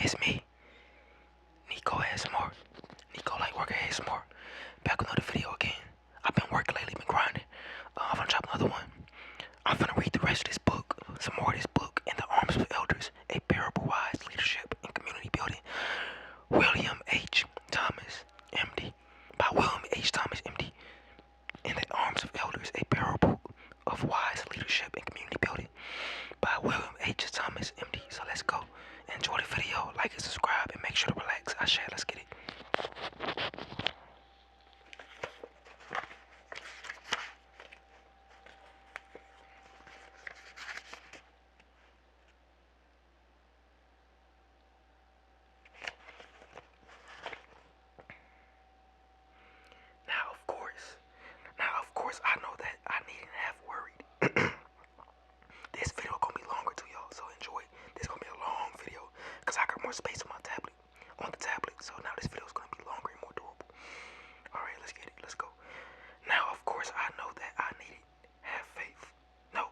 It's me, Nico ASMR. Nico Lightworker ASMR. Back with another video again. I've been working lately, been grinding. I'm gonna drop another one. I'm gonna read the rest of this book, some more of this book, In the Arms of Elders, A Parable Wise Leadership and Community Building. William H. Thomas, MD. By William H. Thomas, MD. In the Arms of Elders, A Parable of Wise Leadership and Community Building. By William H. Thomas, MD. So let's go. Enjoy the video, like and subscribe, and make sure to relax. I share. Let's get it. Now, of course, I know that I needn't have worried. This video gonna be longer too, y'all. So enjoy. This gonna be a long video, cause I got more space on my tablet, So now this video is gonna be longer and more durable. All right, let's get it. Let's go. Now, of course, I know that I needed have faith. No.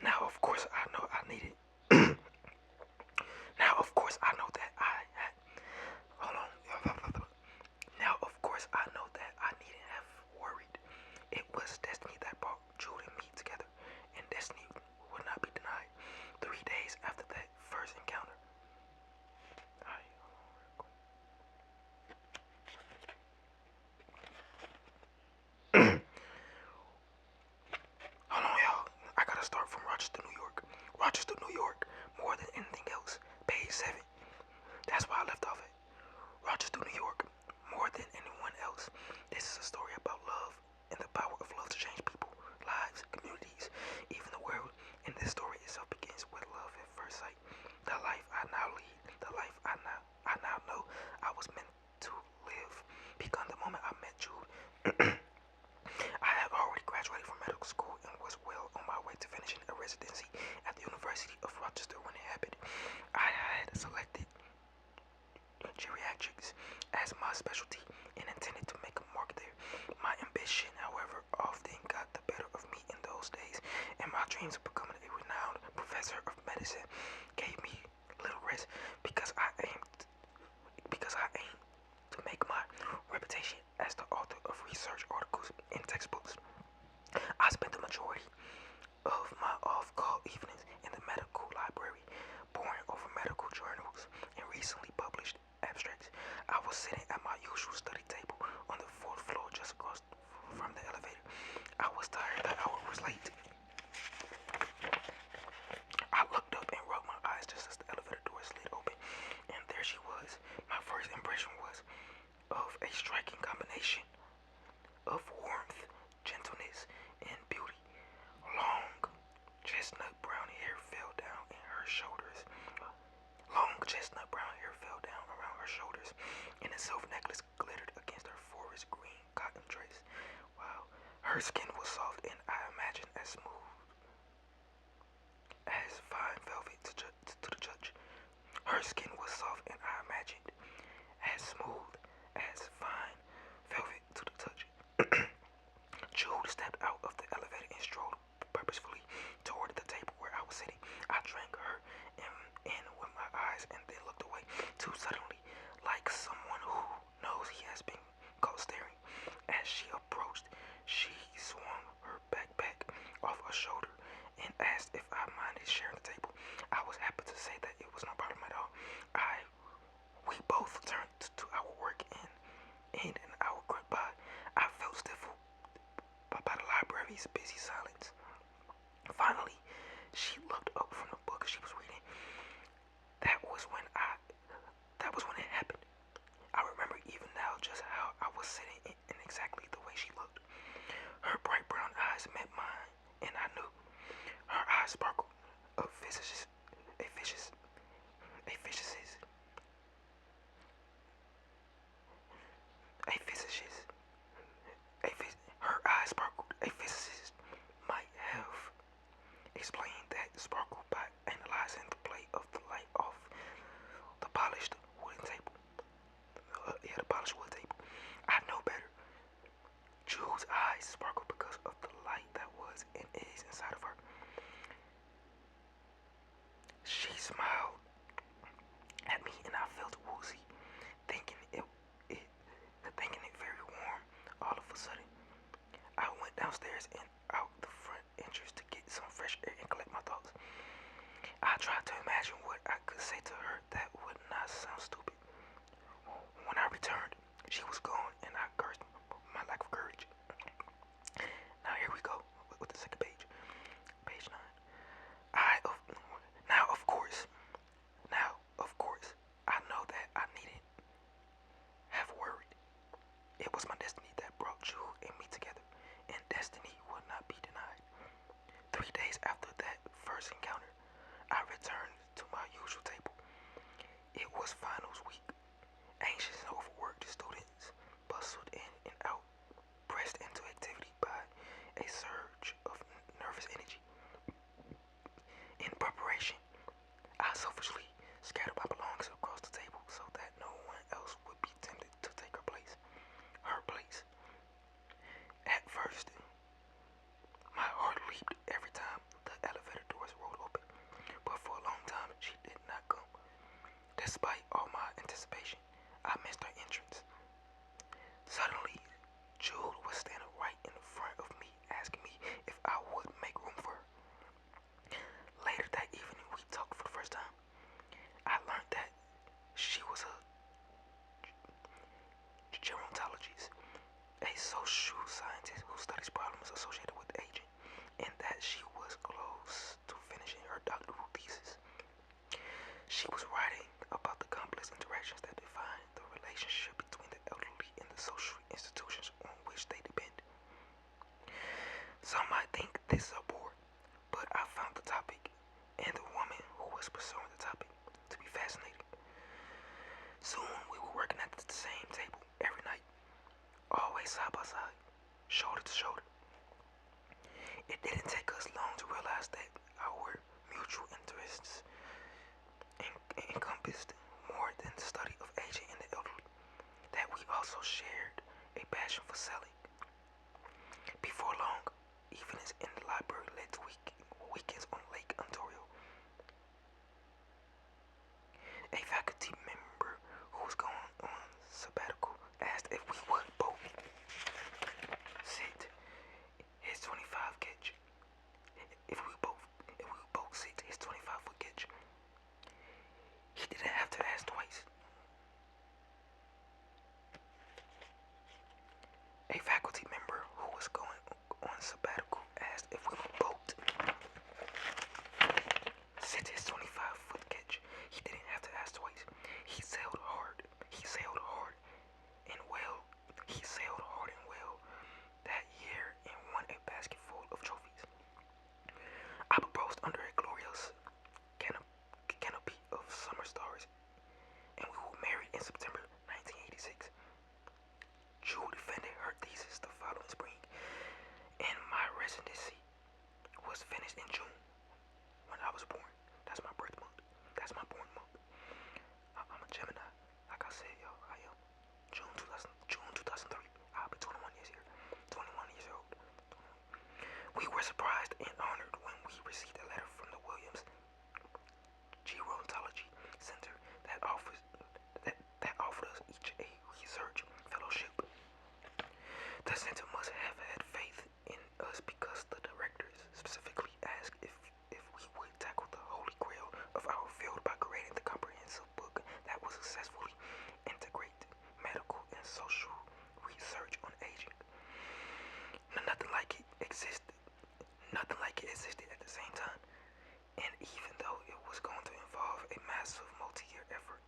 Now, of course, I know I needed. Now, of course, I know that I had. Hold on. Now, of course, I know that I needn't have worried. It was destiny that brought Jude and me together, and destiny would not be denied. 3 days after that first encounter. Hold on, y'all. I gotta start from Rochester, New York. Rochester, New York, more than anything else. Page 7. That's why I left off at. Rochester, New York, more than anyone else. This is a story about love and the power of love to change people, lives, communities, even the world. And this story itself begins with love at first sight. The life I now lead, the life I now know I was meant to live, began the moment I met Jude. I had already graduated from medical school and was well on my way to finishing a residency at the University of Rochester when it happened. I had selected geriatrics as my specialty and intended to make a mark there. My ambition, however, often got the better of me in those days, and my dreams of becoming a renowned professor of medicine gave me little rest because I aimed to make my reputation as the author of research articles and textbooks. I spent the majority of my off-call evenings in the medical library, poring over medical journals and recently published abstracts. I was sitting at my usual study table on the 4th floor just across from the elevator. I was tired, the hour was late. I looked up and rubbed my eyes just as the elevator door slid open, and there she was. My first impression was of a striking combination of warmth, gentleness, and beauty. Long chestnut brown hair fell down in her shoulders. Long chestnut brown hair fell down around her shoulders, and a silver necklace glittered against her forest green cotton dress. Wow. Her skin was soft and I imagined as smooth as fine velvet to the judge. Her skin was soft and I imagined as smooth as fine velvet to the touch. Jude stepped out of the elevator and strolled purposefully toward the table where I was sitting. I drank her in with my eyes and then looked away too suddenly, like someone who knows he has been caught staring. As she approached, she swung her backpack off her shoulder and asked if I minded sharing the table. I was happy to say that it was no problem at all. We both turned to our work and in an hour goodbye, I felt stifled by the library's busy silence. Finally, she looked up from the book she was reading. That was when it happened. I remember even now just how I was sitting in exactly the way she looked. Her bright brown eyes met mine, and I knew. Her eyes sparkled. A physicist. Her eyes sparkled. A physicist might have explained that sparkle by analyzing the play of the light off the polished wooden table. The polished wood table. I know better. Jude's eyes sparkled because of the light that was and is inside of her. She smiled at me and I felt was finals week. Anxious and overworked students bustled in and out, pressed into activity by a surge of nervous energy. In preparation, I selfishly scattered my belongings across the table so that no one else would be tempted to take her place. Her place. At first, my heart leaped every time the elevator doors rolled open, but for a long time she did not come. Despite all my anticipation, I missed her entrance. Suddenly, Jude was standing right in front of me, asking me if I would make room for her. Later that evening, we talked for the first time. I learned that she was a gerontologist, a social scientist who studies problems associated with aging, and that she was close to finishing her doctoral thesis. She was writing about the complex interactions that define the relationship between the elderly and the social institutions on which they depend. Some might think this is a bore, but I found the topic and the woman who was pursuing the topic to be fascinating. Soon we were working at the same table every night, always side by side, shoulder to shoulder. It didn't take us long to realize that our mutual interests encompassed more than the study of aging and the elderly, that we also shared a passion for selling. Before long, evenings in the library led to weekends on Lake Ontario. A faculty member who was going on sabbatical asked if we would both sit his 25 catch. If we both sit his 25-foot catch. He didn't have to ask twice. A faculty member who was going on sabbatical asked if we would both sit his 25-foot catch. He didn't have to ask twice. He sailed hard. He sailed hard and well. He sailed hard and well that year and won a basket full of trophies. I proposed under a glorious canopy of summer stars, and we were married in September 1986. Jewel defended her thesis the following spring, and my residency was finished in June, when I was born. That's my birth month. That's my born month. I'm a Gemini. Like I said, yo, I am. June 2003. I'll be 21 years here. 21 years old. We were surprised and honored when we received a letter from the Williams Gerontology Center that offered us each a research fellowship. The center must have had faith in us because the directors specifically asked if we would tackle the holy grail of our field by creating the comprehensive book that would successfully integrate medical and social research on aging. Nothing like it existed. Nothing like it existed at the same time. And even though it was going to involve a massive multi-year effort,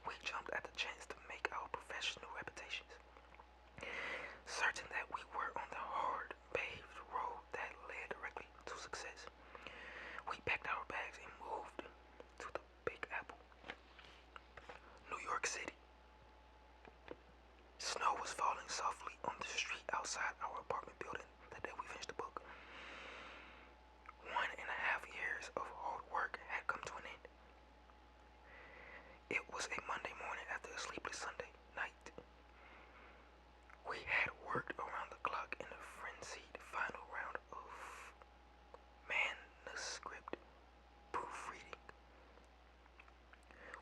we jumped at the chance to make our professional reputations. Certain that we were on the hard paved road that led directly to success. We packed our bags and moved to the Big Apple, New York City. Snow was falling softly on the street outside our apartment building the day we finished the book. 1.5 years of hard work had come to an end. It was a Monday morning after a sleepless Sunday night. We had worked around the clock in a frenzied final round of manuscript proofreading.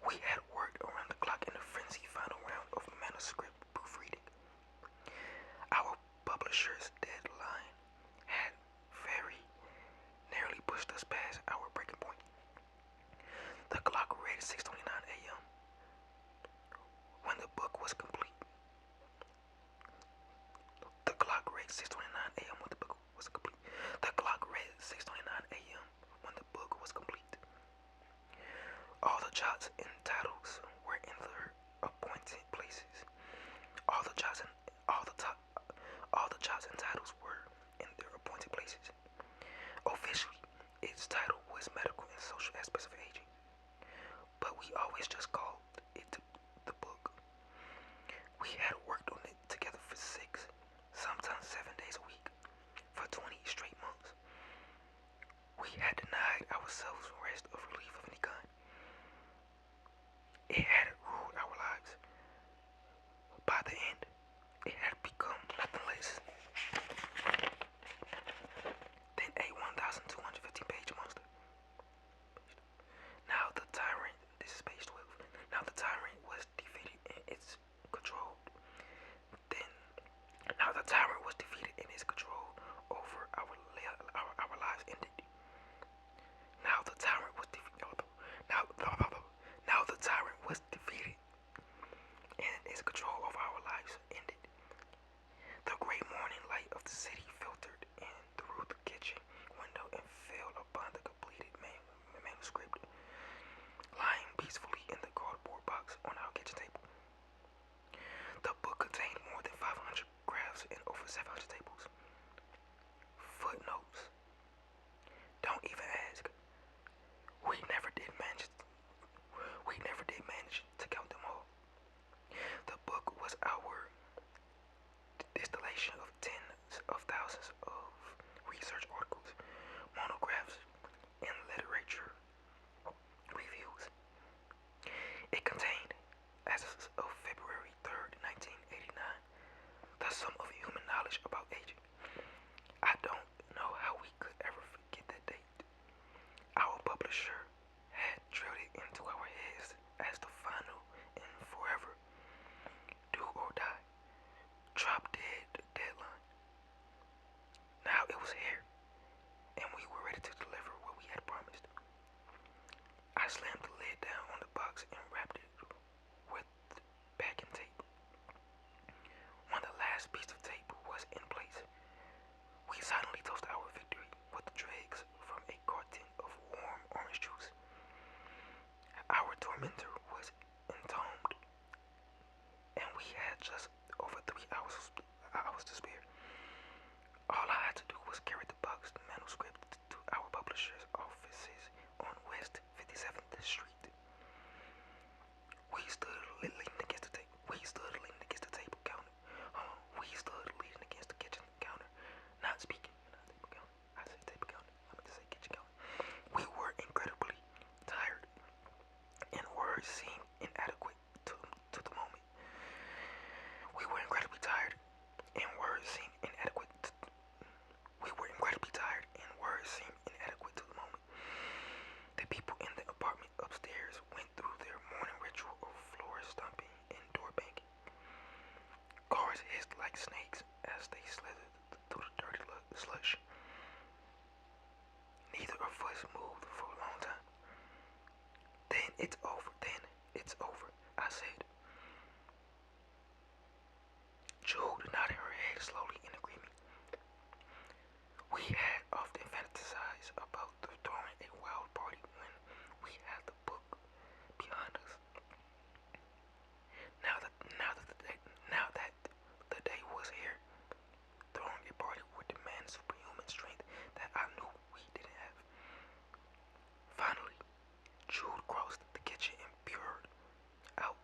We had worked around the clock in a frenzied final round of manuscript proofreading. Our publisher's deadline had very nearly pushed us past our breaking point. The clock read 6:29 a.m. when the book was complete. The clock read 6:29 a.m. when the book was complete. The clock read 6:29 a.m. when the book was complete. All the jots and titles were in their appointed places. All the jots and titles were in their appointed places. Officially, its title was Medical and Social Aspects of Aging, but we always just called ourselves rest or relief of any kind. It had ruled our lives. By the end, it had become nothing less than a 1,215-page monster. Now the tyrant, this is page 12. Now the tyrant was defeated in its control. Then, now the tyrant was defeated in its control over our lives ended. Now the tyrant was defeated. Now the tyrant was defeated and its control over our lives ended. The great morning light of the city filtered in through the kitchen window and fell upon the completed manuscript lying peacefully in the cardboard box on our kitchen table. The book contained more than 500 graphs and over 700 tables. Footnotes. Don't even ask. We never did manage to count them all. The book was our distillation of tens of thousands of research articles, monographs, and literature reviews. It contained, as of February 3rd, 1989, the sum of human knowledge about aging. I don't know how we could ever forget that date. Our publisher had drilled it into our heads as the final and forever do or die, drop dead deadline. Now it was here, and we were ready to deliver what we had promised. I slammed the lid down on the box and wrapped it with packing tape. When the last piece of tape was in place, we silently toasted our victory with the dregs from a carton of warm orange juice. Our tormentor was entombed, and we had just over 3 hours to spare. All I had to do was carry the box, the manuscript, to our publisher's offices on West 57th Street. We stood leaning against the table. We stood leaning against the table counter. We stood leaning against the kitchen counter, not speaking. Not table counter. I said table counter. I meant to say kitchen counter. We were incredibly tired, and words seemed inadequate to the moment. We were incredibly tired, and words seemed inadequate. To the moment. The people in the apartment upstairs went through their morning ritual of floor stomping and door banging. Cars hissed like snakes as they slithered through the dirty slush. Neither of us moved for a long time. Then it's over, I said. Jude nodded her head slowly in agreement. We had often fantasized about throwing a wild party when we had the book behind us. Now that the day was here, throwing a party would demand superhuman strength that I knew we didn't have. Finally, Jude crossed the kitchen and peered out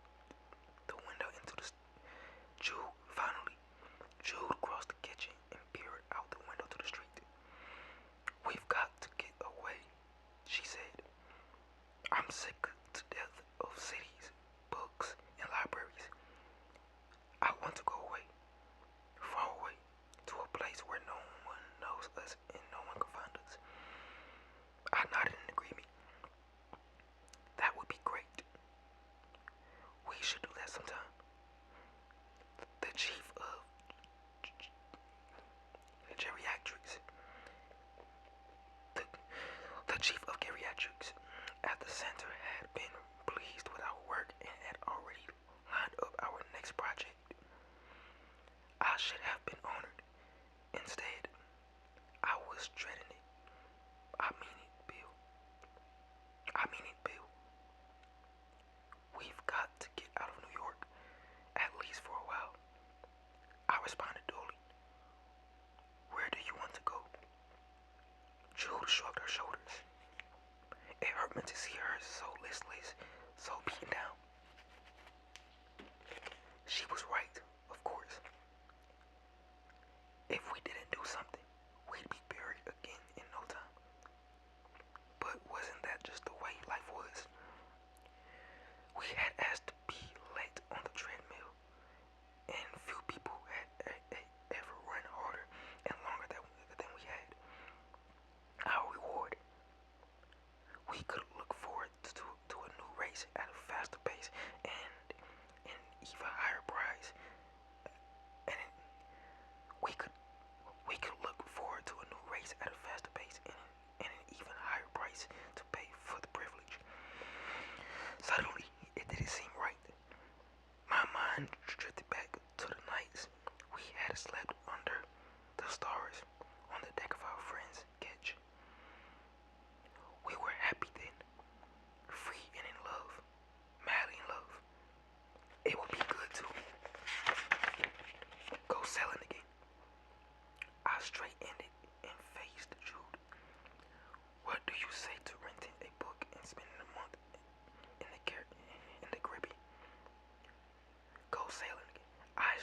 go sailing again. I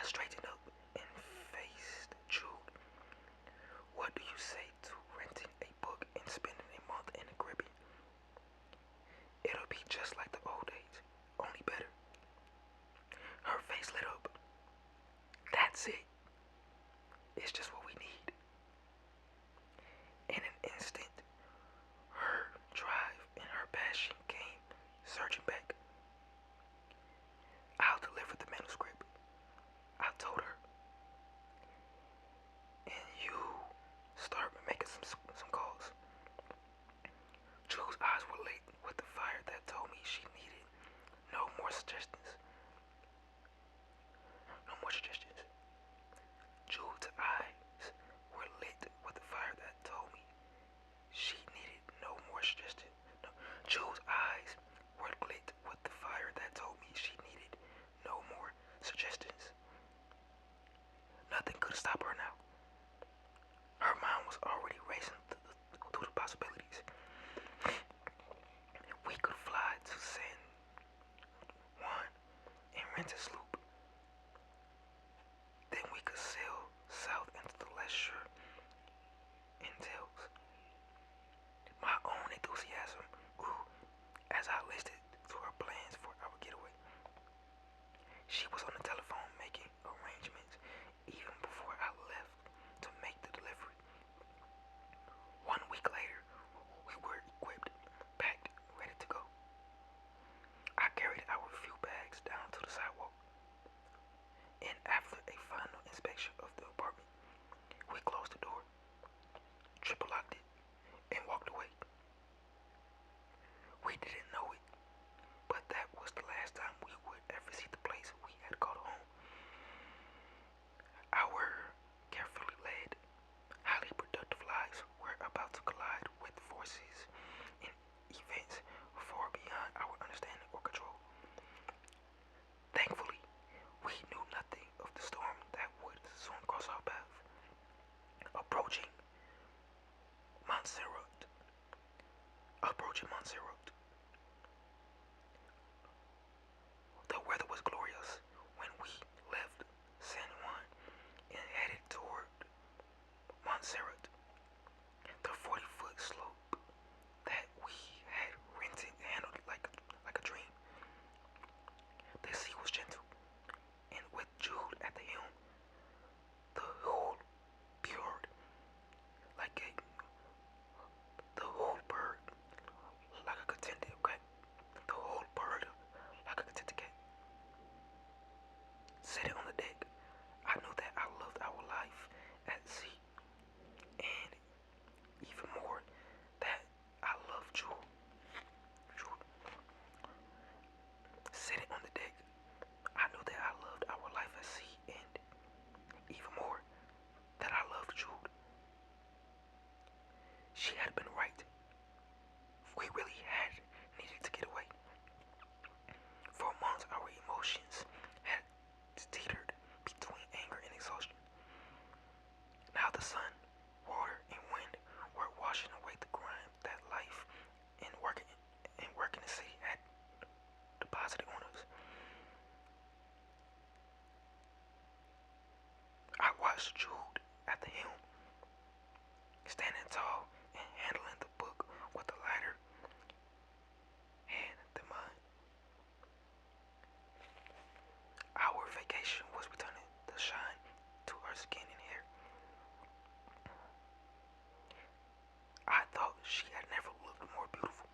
straightened up and faced Jude. What do you say to renting a book and spending a month in the Caribbean? It'll be just like the old days, only better. Her face lit up. That's it. It's just what we need. In an instant, her drive and her passion came surging back. I'll deliver the manuscript, I told her. And you start making some calls. Jules' eyes were lit with the fire that told me she needed no more suggestions. No more suggestions. Jules' eyes were lit with the fire that told me she needed no more suggestions. No. Jules' eyes were lit with the fire that told me she needed no more suggestions. Nothing could stop her now. Her mind was already racing through the possibilities. We could fly to San Juan and rent a sloop. Then we could sail south into the lesser entails. My own enthusiasm grew as I listened to her plans for our getaway. She was on the telephone making arrangements even before I left to make the delivery. 1 week later, we were equipped, packed, ready to go. I carried our few bags down to the sidewalk, and after a final inspection of the apartment, we closed the door, triple locked it, and walked away. We didn't know it, but that was the last time we would ever see the place we had called home. Our carefully led, highly productive lives were about to collide with forces and events far beyond our understanding or control. Thankfully, we knew nothing of the storm that would soon cross our path. Approaching Montserrat. The weather was glorious when we left San Juan and headed toward Montserrat. The 40-foot slope that we had rented handled like a dream. The sea was gentle, and with Jude at the helm, the whole bird like a the whole bird like a contented cat. The whole bird like a contented cat. Sitting on the deck, I knew that I loved our life at sea, and even more that I loved Jude. Sitting on the deck, I knew that I loved our life at sea, and even more that I loved Jude. She had been right. We really had needed to get away. For months, our emotions had teetered between anger and exhaustion. Now the sun, water, and wind were washing away the grime that life and working in the city had deposited on us. I watched Jude at the helm, standing tall and handling the book with a lighter hand than mine. Our vacation was returning the shine to her skin and hair. I thought she had never looked more beautiful.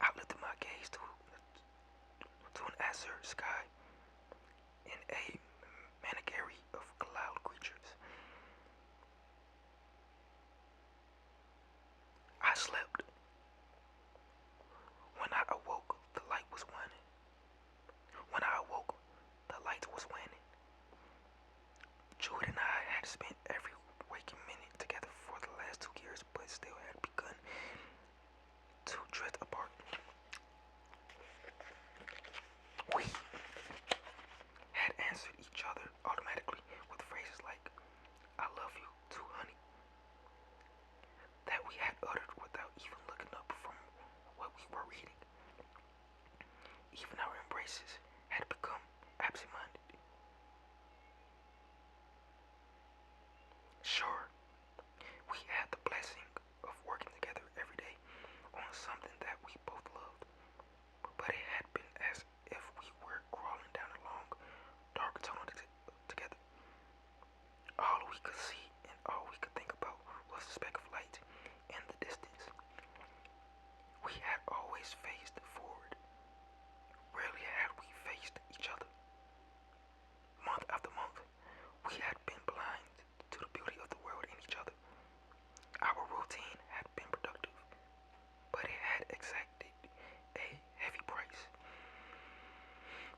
I lifted my gaze to an azure sky and a menagerie of cloud creatures. I slept. When I awoke, the light was waning. Jude and I had spent every waking minute together for the last 2 years, but still had begun to drift apart. We had answered each other automatically with phrases like, "I love you too, honey," that we had uttered without even looking up from what we were reading. Even our embraces had become absent-minded. Sure, we had the blessing of working together every day on something that we both loved, but it had been as if we were crawling down a long, dark tunnel together. All we could see and all we could think about was a speck of light in the distance. We had always faced forward. Rarely had we faced each other. Month after month, we had been blind to the beauty of the world in each other. Our routine had been productive, but it had exacted a heavy price.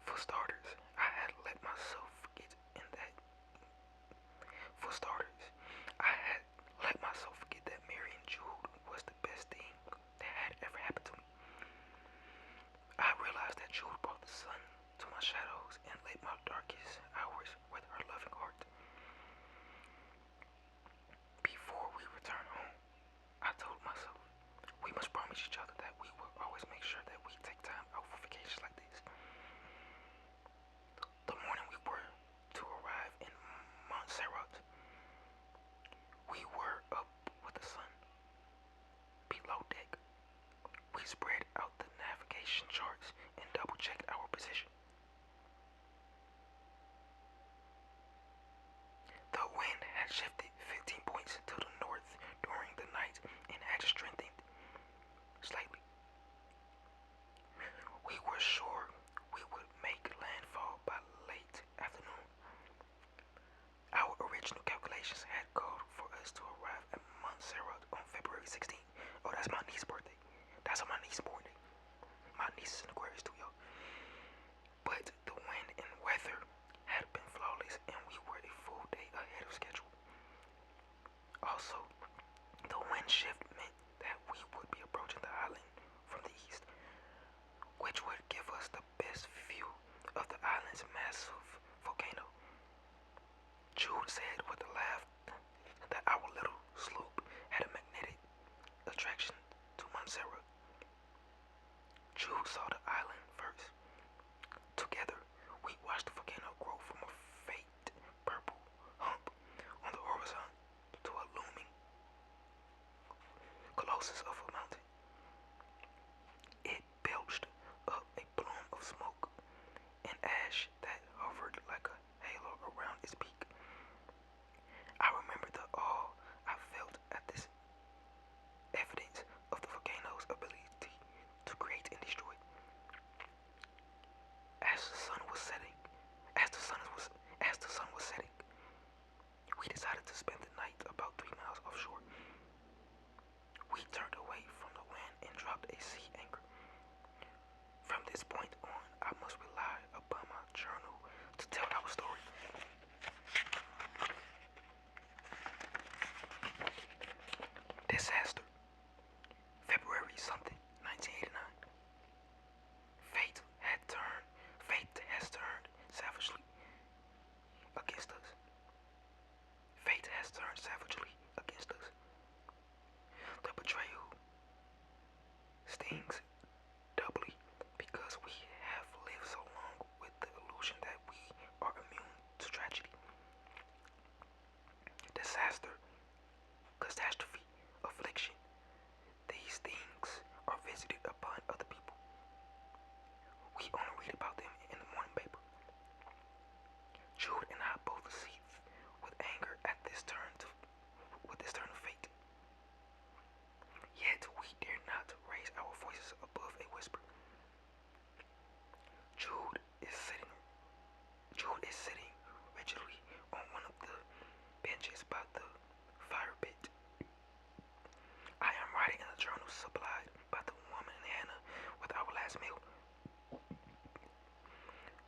For starters, I had let myself forget in that. For starters, I had let myself forget that Mary and Jude was the best thing that had ever happened to me. I realized that Jude brought the sun to my shadows and lit my darkest hours with her loving heart. Before we returned home, I told myself we must promise each other that we will always make sure that we take time out for vacations like this. The morning we were to arrive in Montserrat, we were up with the sun. Below deck, we spread out the navigation charts and double-checked our position. The wind had shifted 15 points to the north during the night and had strengthened slightly. We were sure we would make landfall by late afternoon. Our original calculations had called for us to arrive at Montserrat on February 16th. Oh, that's my niece's birthday. That's on my niece's birthday. My niece is in Aquarius too, y'all. But the wind and weather had been flawless and we were a full day ahead of schedule. Also, the wind shift meant that we would be approaching the island from the east, which would give us the best view of the island's massive volcano. Jude said with a laugh that our little sloop had a magnetic attraction to Montserrat. Jude saw the island first. Together, we watched the volcano grow from a faint purple hump on the horizon to a looming colossus of a mountain. It belched up a plume of smoke and ash that hovered like a halo around its peak. I remember the awe I felt at this evidence of the volcano's ability to create and destroy. As the sun was setting, we decided to spend the night about 3 miles offshore. We turned away from the wind and dropped a sea anchor. From this point on, I must rely upon my journal to tell our story. Disaster. February something, 1989. Fate has turned savagely against us. Fate has turned savagely against us. The betrayal stings doubly because we have lived so long with the illusion that we are immune to tragedy. Disaster, catastrophe, affliction. These things are visited upon other people. We only read about them in the morning paper. Jude and I both seethed with anger at this turn of fate. Yet we dared not raise our voices above a whisper. Jude is sitting rigidly on one of the benches by the fire pit. I am writing in a journal supplied by the woman in Hannah with our last meal.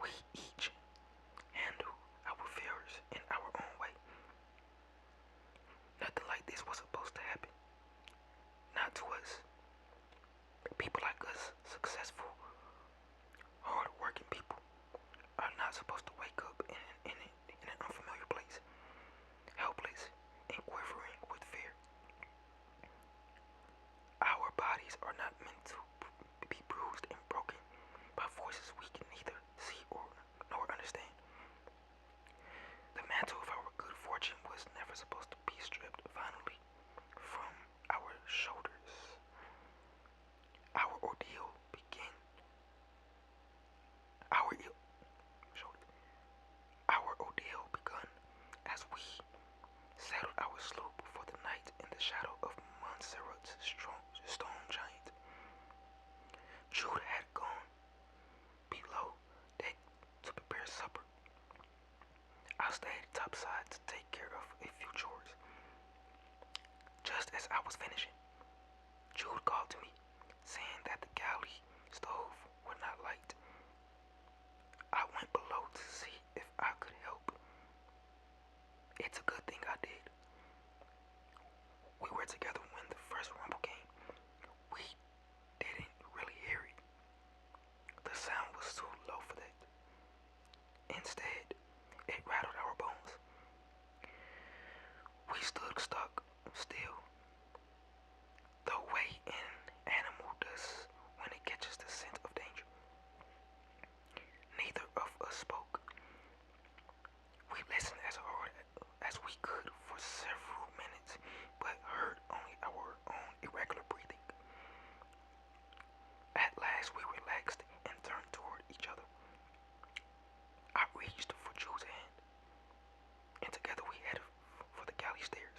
We each handle our fears in our own way. Nothing like this was supposed to happen. Not to us. People like us, successful, hard-working people, are not supposed to wake up in an unfamiliar place, helpless and quivering with fear. Our bodies are not meant to be bruised and broken by forces ordeal began. Our, our ordeal begun as we settled our sloop for the night in the shadow of Montserrat's stone giant. Jude had gone below deck to prepare supper. I stayed topside to take care of a few chores. Just as I was finishing, Jude called to me, saying that the galley stove would not light. I went below to see if I could help. It's a good thing I did. We were together when the first rumble came. We didn't really hear it. The sound was too low for that. Instead, it rattled our bones. We stood stuck, still, the way an animal does when it catches the scent of danger. Neither of us spoke. We listened as hard as we could for several minutes, but heard only our own irregular breathing. At last we relaxed and turned toward each other. I reached for Jude's hand, and together we headed for the galley stairs.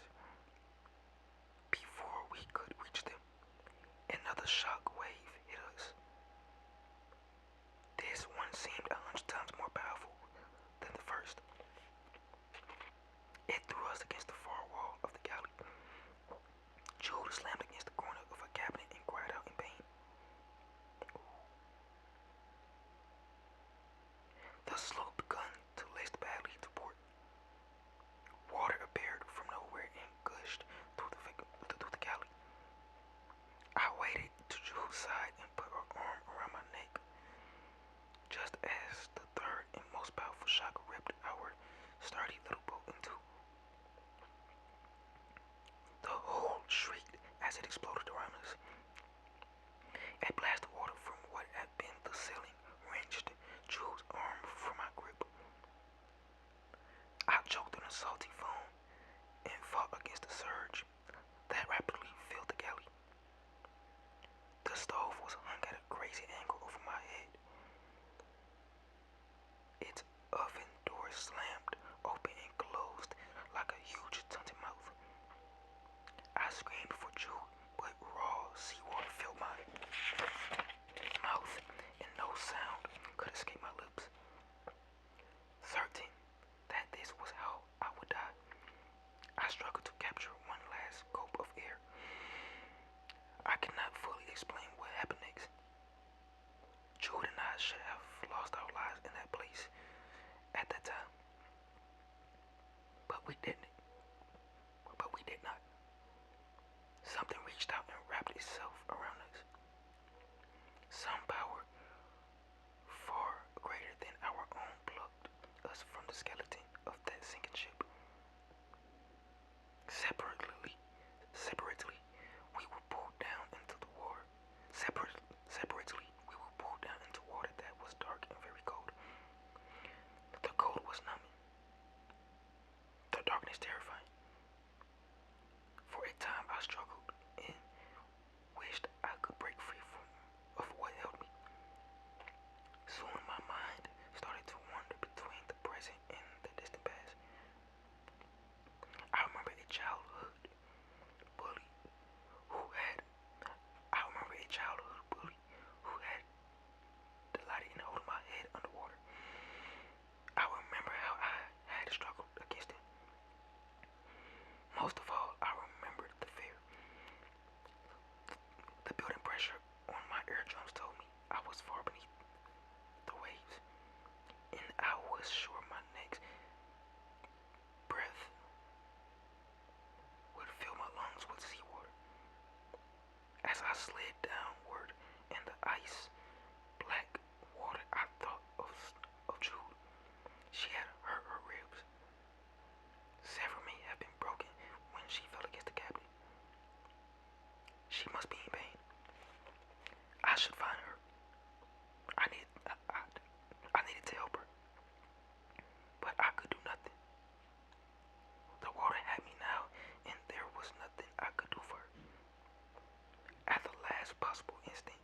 Before we could reach them, another shock wave hit us. This one seemed 100 times more powerful than the first. It threw us against the far wall of the galley. Jude slammed against the corner of a cabinet and cried out in pain. The slope began to list badly to port. Water appeared from nowhere and gushed through the galley. I waded to Jude's side and put her arm around my neck, just as the third and most powerful shock ripped our sturdy little boat in two. The hull shrieked as it exploded around us. A blast of water from what had been the ceiling wrenched Jude's arm from my grip. I choked on a salty foam and fought against the surge that rapidly filled the galley. The stove was hung at a crazy angle over my head. Its oven door slammed open and closed like a huge taunting mouth. I screamed for Jude, but raw seawater filled my mouth and no sound could escape my lips. Certain that this was how I would die, I struggled to capture one last gulp of air. I cannot fully explain what happened next. Jude and I should have lost our lives in that place at that time. But we didn't. But we did not. Something reached out and wrapped itself around us. Some power far greater than our own plucked us from the skeleton of that sinking ship. Separately, we were pulled down into the water. Separately, we were pulled down into water that was dark and very cold. The cold was numbing. The darkness terrifying. For a time, I struggled and wished I could break free of what held me. Soon, my mind started to wander between the present and the distant past. I remember a childhood bully who had delighted in holding my head underwater. I remember how I had struggled against it. Most of all, I remembered the fear. The building pressure on my eardrums told me I was far beneath the waves, and I was sure my next breath would fill my lungs with seawater. As I slid downward in the ice black water, I thought of Jude. She had hurt her ribs. Several may have been broken when she fell against the cabinet. She must be in pain. I should find her. I needed to help her. But I could do nothing. The water had me now, and there was nothing I could do for her. At the last possible instant,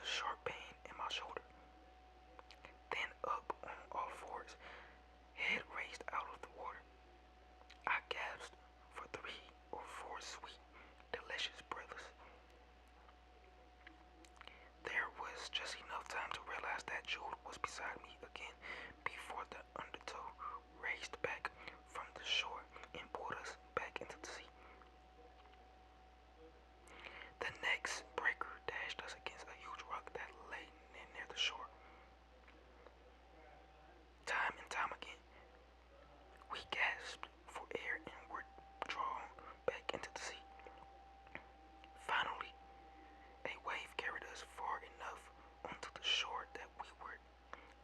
sharp pain in my shoulder. Then up on all fours, head raised out of the water. I gasped for 3 or 4 sweet, delicious breaths. There was just enough time to realize that Jude was beside me again before the undertow raised back from the shore and pulled us back into the sea. The next breaker dashed us against a huge rock that lay near the shore. Time and time again, we gasped for air and were drawn back into the sea. Finally, a wave carried us far enough onto the shore that we were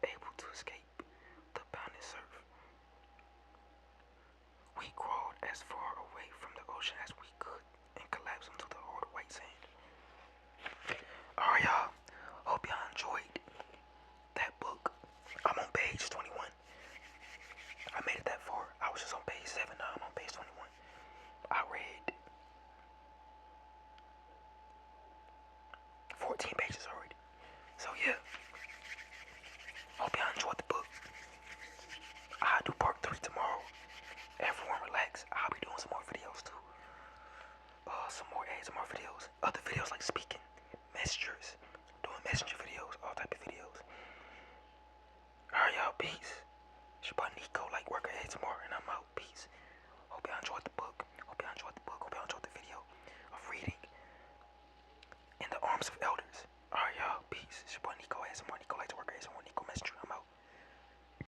able to escape the pounding surf. We crawled as far away from the ocean as we could and collapsed onto the hard white sand. Alright, y'all. Hope y'all enjoyed that book. I'm on page 21. I made it that far. I was just on page 7. Now I'm on page 21. I read 14 pages already. So yeah. Hope y'all enjoyed the book. I'll do part 3 tomorrow. Everyone relax. I'll be doing some more videos too. Some more ASMR videos. Other videos like speaking.